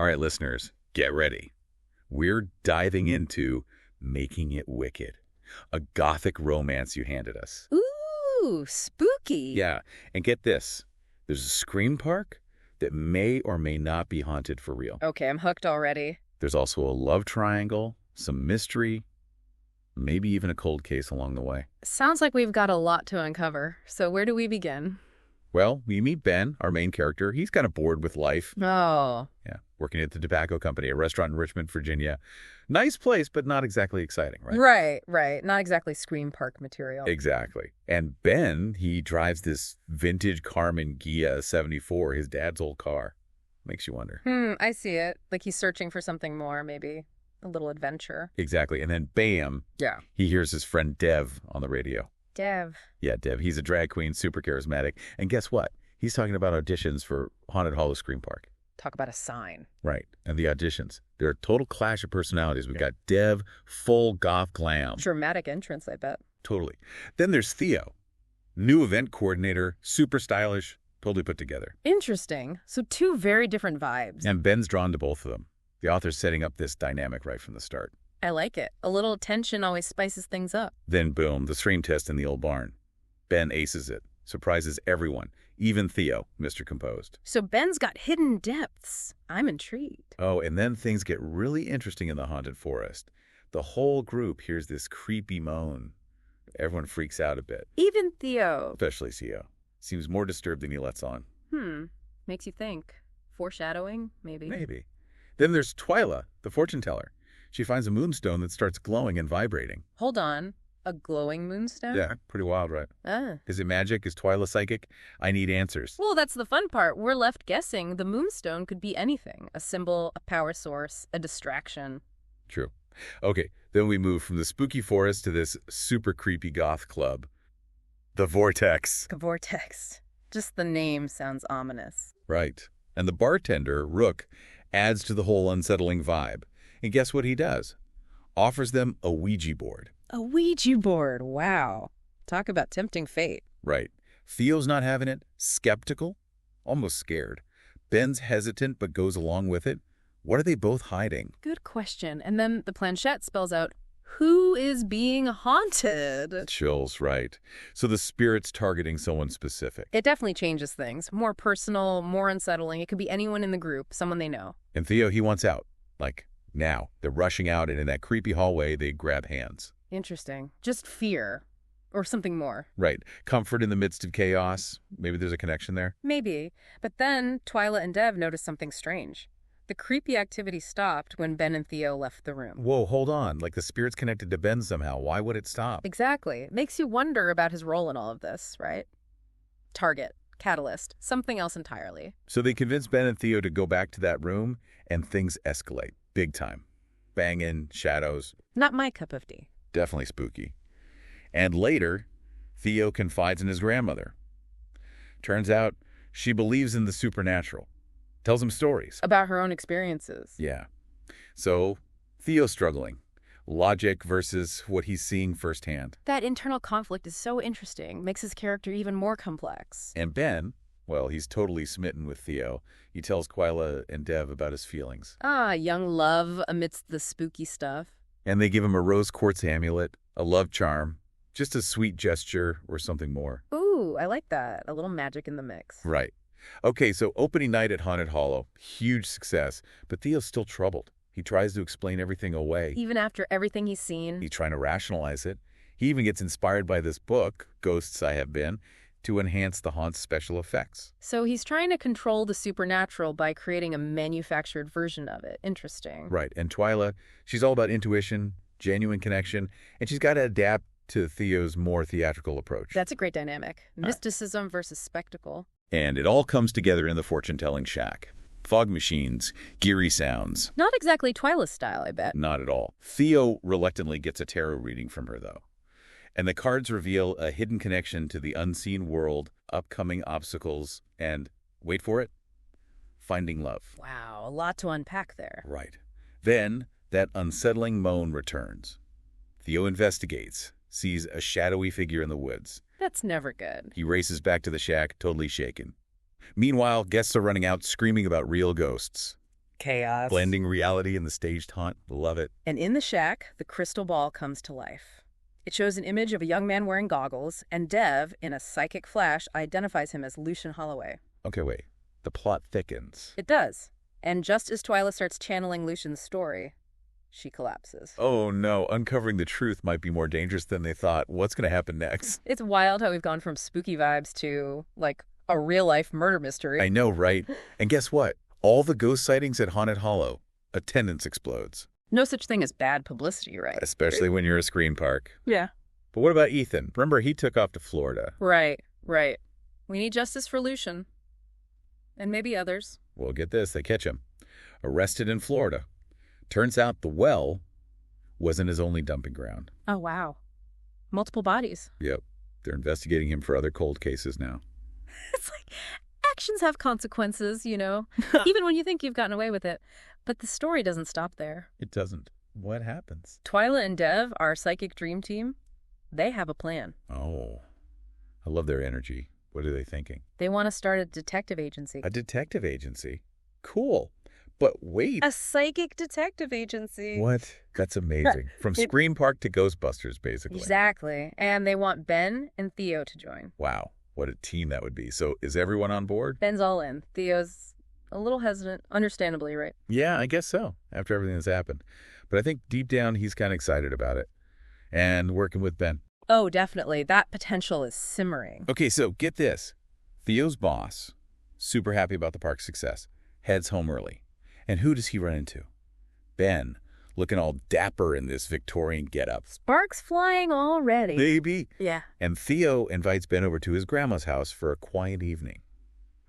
All right, listeners, get ready. We're diving into Making It Wicked, a gothic romance you handed us. Ooh, spooky. Yeah, and get this. There's a scream park that may or may not be haunted for real. Okay, I'm hooked already. There's also a love triangle, some mystery, maybe even a cold case along the way. Sounds like we've got a lot to uncover. So where do we begin? Well, we meet Ben, our main character. He's kind of bored with life. Oh. Yeah, working at the tobacco company, a restaurant in Richmond, Virginia. Nice place, but not exactly exciting, right? Right. Not exactly Scream Park material. Exactly. And Ben, he drives this vintage Carmen Ghia 74, his dad's old car. Makes you wonder. I see it. Like he's searching for something more, maybe. A little adventure. Exactly. And then bam, Yeah. he hears his friend Dev on the radio. Dev. Yeah, Dev. He's a drag queen, super charismatic. And guess what? He's talking about auditions for Haunted Hollow Scream Park. Talk about a sign. Right. And the auditions. They're a total clash of personalities. We've got Dev, full goth glam. Dramatic entrance, I bet. Totally. Then there's Theo, new event coordinator, super stylish, totally put together. Interesting. So two very different vibes. And Ben's drawn to both of them. The author's setting up this dynamic right from the start. I like it. A little tension always spices things up. Then boom, the stream test in the old barn. Ben aces it, surprises everyone, even Theo, Mr. Composed. So Ben's got hidden depths. I'm intrigued. Oh, and then things get really interesting in the haunted forest. The whole group hears this creepy moan. Everyone freaks out a bit. Even Theo. Especially Theo. Seems more disturbed than he lets on. Makes you think. Foreshadowing, maybe. Maybe. Then there's Twyla, the fortune teller. She finds a moonstone that starts glowing and vibrating. Hold on. A glowing moonstone? Yeah, pretty wild, right? Is it magic? Is Twyla psychic? I need answers. Well, that's the fun part. We're left guessing. The moonstone could be anything. A symbol, a power source, a distraction. True. Okay, then we move from the spooky forest to this super creepy goth club. The Vortex. A vortex. Just the name sounds ominous. Right. And the bartender, Rook, adds to the whole unsettling vibe. And guess what he does? Offers them a Ouija board. A Ouija board. Wow. Talk about tempting fate. Right. Theo's not having it, skeptical, almost scared. Ben's hesitant but goes along with it. What are they both hiding? Good question. And then the planchette spells out, who is being haunted? Chills, right. So the spirit's targeting someone specific. It definitely changes things. More personal, more unsettling. It could be anyone in the group, someone they know. And Theo, he wants out. Like, now. They're rushing out, and in that creepy hallway, they grab hands. Interesting. Just fear. Or something more. Right. Comfort in the midst of chaos. Maybe there's a connection there. Maybe. But then Twyla and Dev noticed something strange. The creepy activity stopped when Ben and Theo left the room. Whoa, hold on. Like the spirit's connected to Ben somehow. Why would it stop? Exactly. It makes you wonder about his role in all of this, right? Target. Catalyst. Something else entirely. So they convince Ben and Theo to go back to that room, and things escalate. Big time. Banging, shadows. Not my cup of tea. Definitely spooky. And later, Theo confides in his grandmother. Turns out, she believes in the supernatural. Tells him stories. About her own experiences. Yeah. So, Theo's struggling. Logic versus what he's seeing firsthand. That internal conflict is so interesting. Makes his character even more complex. And Ben, well, he's totally smitten with Theo. He tells Twyla and Dev about his feelings. Young love amidst the spooky stuff. And they give him a rose quartz amulet, a love charm, just a sweet gesture or something more. Ooh, I like that. A little magic in the mix. Right. Okay, so opening night at Haunted Hollow, huge success, but Theo's still troubled. He tries to explain everything away. Even after everything he's seen? He's trying to rationalize it. He even gets inspired by this book, Ghosts I Have Been, to enhance the haunt's special effects. So he's trying to control the supernatural by creating a manufactured version of it. Interesting. Right, and Twyla, she's all about intuition, genuine connection, and she's got to adapt to Theo's more theatrical approach. That's a great dynamic. Mysticism versus spectacle. And it all comes together in the fortune-telling shack. Fog machines, geary sounds. Not exactly Twyla's style, I bet. Not at all. Theo reluctantly gets a tarot reading from her, though. And the cards reveal a hidden connection to the unseen world, upcoming obstacles, and, wait for it, finding love. Wow, a lot to unpack there. Right. Then, that unsettling moan returns. Theo investigates, sees a shadowy figure in the woods. That's never good. He races back to the shack, totally shaken. Meanwhile, guests are running out screaming about real ghosts. Chaos. Blending reality and the staged haunt. Love it. And in the shack, the crystal ball comes to life. It shows an image of a young man wearing goggles, and Dev, in a psychic flash, identifies him as Lucian Holloway. Okay, wait. The plot thickens. It does. And just as Twyla starts channeling Lucian's story, she collapses. Oh no, uncovering the truth might be more dangerous than they thought. What's going to happen next? It's wild how we've gone from spooky vibes to, like, a real-life murder mystery. I know, right? And guess what? All the ghost sightings at Haunted Hollow, attendance explodes. No such thing as bad publicity, right? Especially when you're a screen park. Yeah. But what about Ethan? Remember, he took off to Florida. Right. We need justice for Lucian. And maybe others. Well, get this. They catch him. Arrested in Florida. Turns out the well wasn't his only dumping ground. Oh, wow. Multiple bodies. Yep. They're investigating him for other cold cases now. It's like, actions have consequences, you know, even when you think you've gotten away with it. But the story doesn't stop there. It doesn't. What happens? Twyla and Dev, our psychic dream team, they have a plan. Oh, I love their energy. What are they thinking? They want to start a detective agency. A detective agency? Cool. But wait. A psychic detective agency. What? That's amazing. From Scream Park to Ghostbusters, basically. Exactly. And they want Ben and Theo to join. Wow. What a team that would be. So is everyone on board? Ben's all in. Theo's a little hesitant, understandably, right? Yeah, I guess so, after everything that's happened. But I think deep down he's kind of excited about it. And working with Ben. Oh, definitely. That potential is simmering. Okay, so get this. Theo's boss, super happy about the park's success, heads home early. And who does he run into? Ben, looking all dapper in this Victorian getup. Sparks flying already. Baby. Yeah. And Theo invites Ben over to his grandma's house for a quiet evening.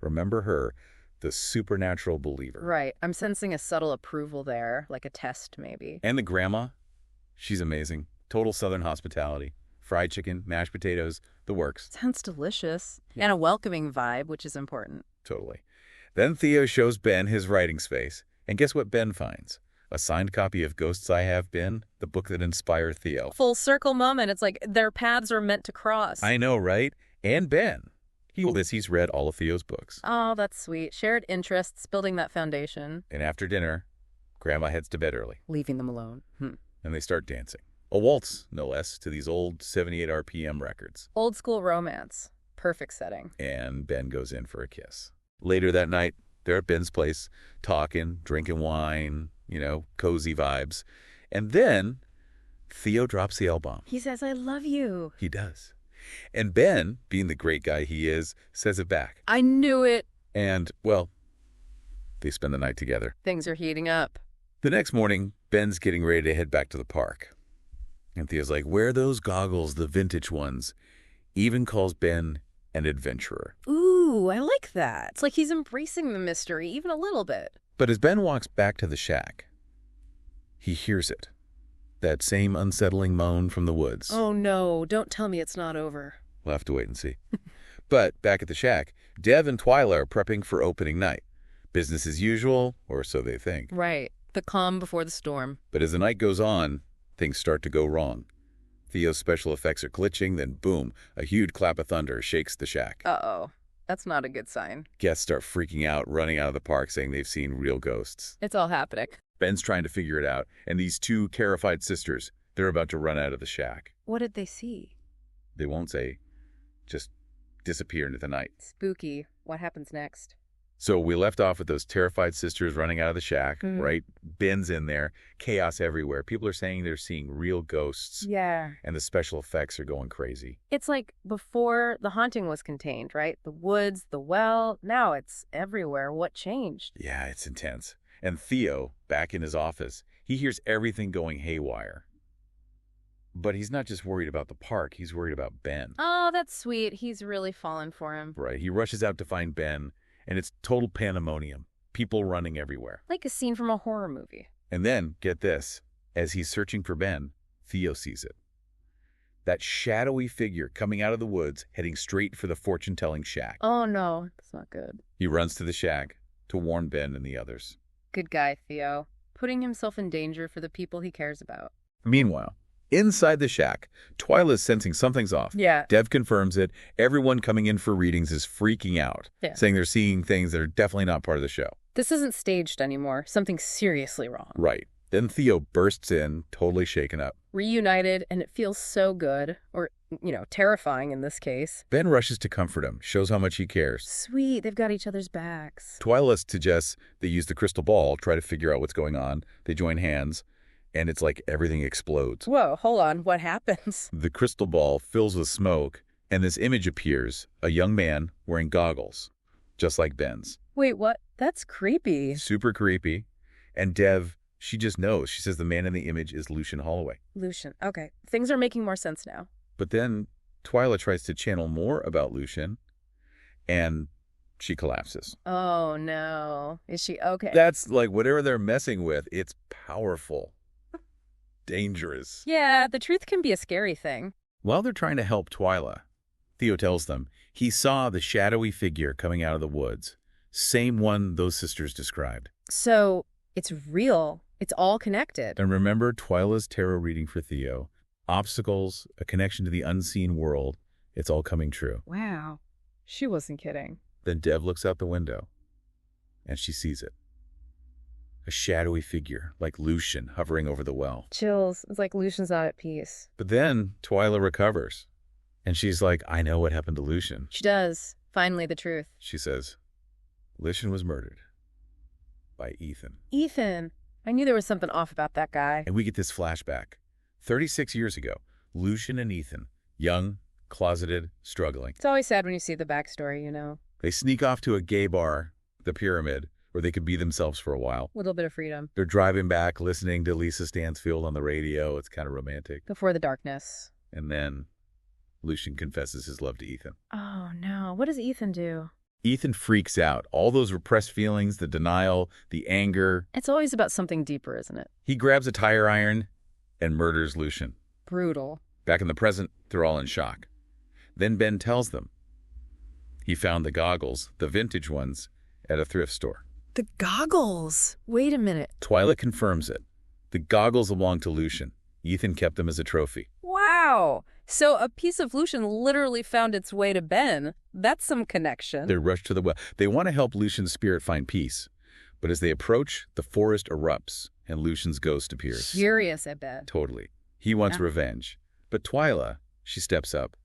Remember her, the supernatural believer. Right. I'm sensing a subtle approval there, like a test maybe. And the grandma, she's amazing. Total Southern hospitality. Fried chicken, mashed potatoes, the works. Sounds delicious. And a welcoming vibe, which is important. Totally. Then Theo shows Ben his writing space. And guess what Ben finds? A signed copy of Ghosts I Have Been, the book that inspired Theo. Full circle moment. It's like their paths are meant to cross. I know, right? And Ben. He's read all of Theo's books. Oh, that's sweet. Shared interests, building that foundation. And after dinner, Grandma heads to bed early. Leaving them alone. And they start dancing. A waltz, no less, to these old 78 RPM records. Old school romance. Perfect setting. And Ben goes in for a kiss. Later that night, they're at Ben's place, talking, drinking wine, cozy vibes. And then Theo drops the L-bomb. He says, I love you. He does. And Ben, being the great guy he is, says it back. I knew it. And, well, they spend the night together. Things are heating up. The next morning, Ben's getting ready to head back to the park. And Theo's like, wear those goggles, the vintage ones. Even calls Ben an adventurer. Ooh, I like that. It's like he's embracing the mystery, even a little bit. But as Ben walks back to the shack, he hears it. That same unsettling moan from the woods. Oh no, don't tell me it's not over. We'll have to wait and see. But back at the shack, Dev and Twyla are prepping for opening night. Business as usual, or so they think. Right. The calm before the storm. But as the night goes on, things start to go wrong. Theo's special effects are glitching, then boom, a huge clap of thunder shakes the shack. Uh-oh. That's not a good sign. Guests start freaking out, running out of the park, saying they've seen real ghosts. It's all happening. Ben's trying to figure it out, and these two terrified sisters, they're about to run out of the shack. What did they see? They won't say, just disappear into the night. Spooky. What happens next? So we left off with those terrified sisters running out of the shack, right? Ben's in there, chaos everywhere. People are saying they're seeing real ghosts. Yeah. And the special effects are going crazy. It's like before the haunting was contained, right? The woods, the well, now it's everywhere. What changed? Yeah, it's intense. And Theo, back in his office, he hears everything going haywire. But he's not just worried about the park, he's worried about Ben. Oh, that's sweet. He's really fallen for him. Right. He rushes out to find Ben, and it's total pandemonium. People running everywhere. Like a scene from a horror movie. And then, get this, as he's searching for Ben, Theo sees it. That shadowy figure coming out of the woods, heading straight for the fortune-telling shack. Oh no, that's not good. He runs to the shack to warn Ben and the others. Good guy, Theo. Putting himself in danger for the people he cares about. Meanwhile, inside the shack, Twyla's sensing something's off. Yeah. Dev confirms it. Everyone coming in for readings is freaking out, saying they're seeing things that are definitely not part of the show. This isn't staged anymore. Something's seriously wrong. Right. Then Theo bursts in, totally shaken up. Reunited, and it feels so good. Or, terrifying in this case. Ben rushes to comfort him, shows how much he cares. Sweet, they've got each other's backs. Twyla suggests they use the crystal ball, try to figure out what's going on. They join hands, and it's like everything explodes. Whoa, hold on. What happens? The crystal ball fills with smoke, and this image appears, a young man wearing goggles, just like Ben's. Wait, what? That's creepy. Super creepy. And Dev, she just knows. She says the man in the image is Lucian Holloway. Lucian. Okay, things are making more sense now. But then Twyla tries to channel more about Lucian, and she collapses. Oh, no. Is she okay? That's like whatever they're messing with, it's powerful. Dangerous. Yeah, the truth can be a scary thing. While they're trying to help Twyla, Theo tells them he saw the shadowy figure coming out of the woods. Same one those sisters described. So, it's real. It's all connected. And remember Twyla's tarot reading for Theo. Obstacles, a connection to the unseen world. It's all coming true. Wow. She wasn't kidding. Then Dev looks out the window, and she sees it. A shadowy figure, like Lucian, hovering over the well. Chills. It's like Lucian's not at peace. But then Twyla recovers, and she's like, I know what happened to Lucian. She does. Finally, the truth. She says, Lucian was murdered by Ethan. Ethan. I knew there was something off about that guy. And we get this flashback. 36 years ago, Lucian and Ethan, young, closeted, struggling. It's always sad when you see the backstory, They sneak off to a gay bar, the Pyramid, where they could be themselves for a while. A little bit of freedom. They're driving back, listening to Lisa Stansfield on the radio. It's kind of romantic. Before the darkness. And then Lucian confesses his love to Ethan. Oh, no. What does Ethan do? Ethan freaks out. All those repressed feelings, the denial, the anger. It's always about something deeper, isn't it? He grabs a tire iron and murders Lucian. Brutal. Back in the present, they're all in shock. Then Ben tells them he found the goggles, the vintage ones, at a thrift store. The goggles. Wait a minute. Twyla confirms it. The goggles belong to Lucian. Ethan kept them as a trophy. Wow. So a piece of Lucian literally found its way to Ben. That's some connection. They rush to the well. They want to help Lucian's spirit find peace. But as they approach, the forest erupts and Lucian's ghost appears. Furious, I bet. Totally. He wants revenge. But Twyla, she steps up,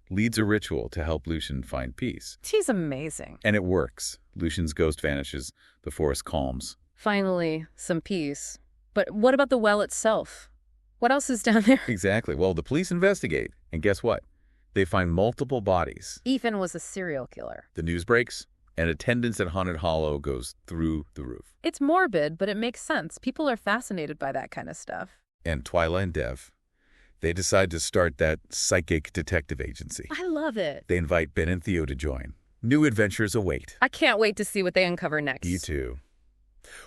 leads a ritual to help Lucian find peace. She's amazing. And it works. Lucian's ghost vanishes. The forest calms. Finally, some peace. But what about the well itself? What else is down there? Exactly. Well, the police investigate. And guess what? They find multiple bodies. Ethan was a serial killer. The news breaks, and attendance at Haunted Hollow goes through the roof. It's morbid, but it makes sense. People are fascinated by that kind of stuff. And Twyla and Dev, they decide to start that psychic detective agency. I love it. They invite Ben and Theo to join. New adventures await. I can't wait to see what they uncover next. You too.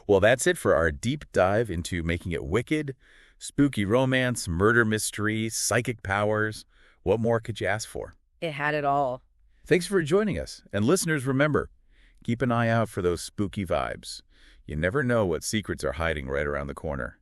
Well, that's it for our deep dive into making it wicked, spooky romance, murder mystery, psychic powers. What more could you ask for? It had it all. Thanks for joining us. And listeners, remember, keep an eye out for those spooky vibes. You never know what secrets are hiding right around the corner.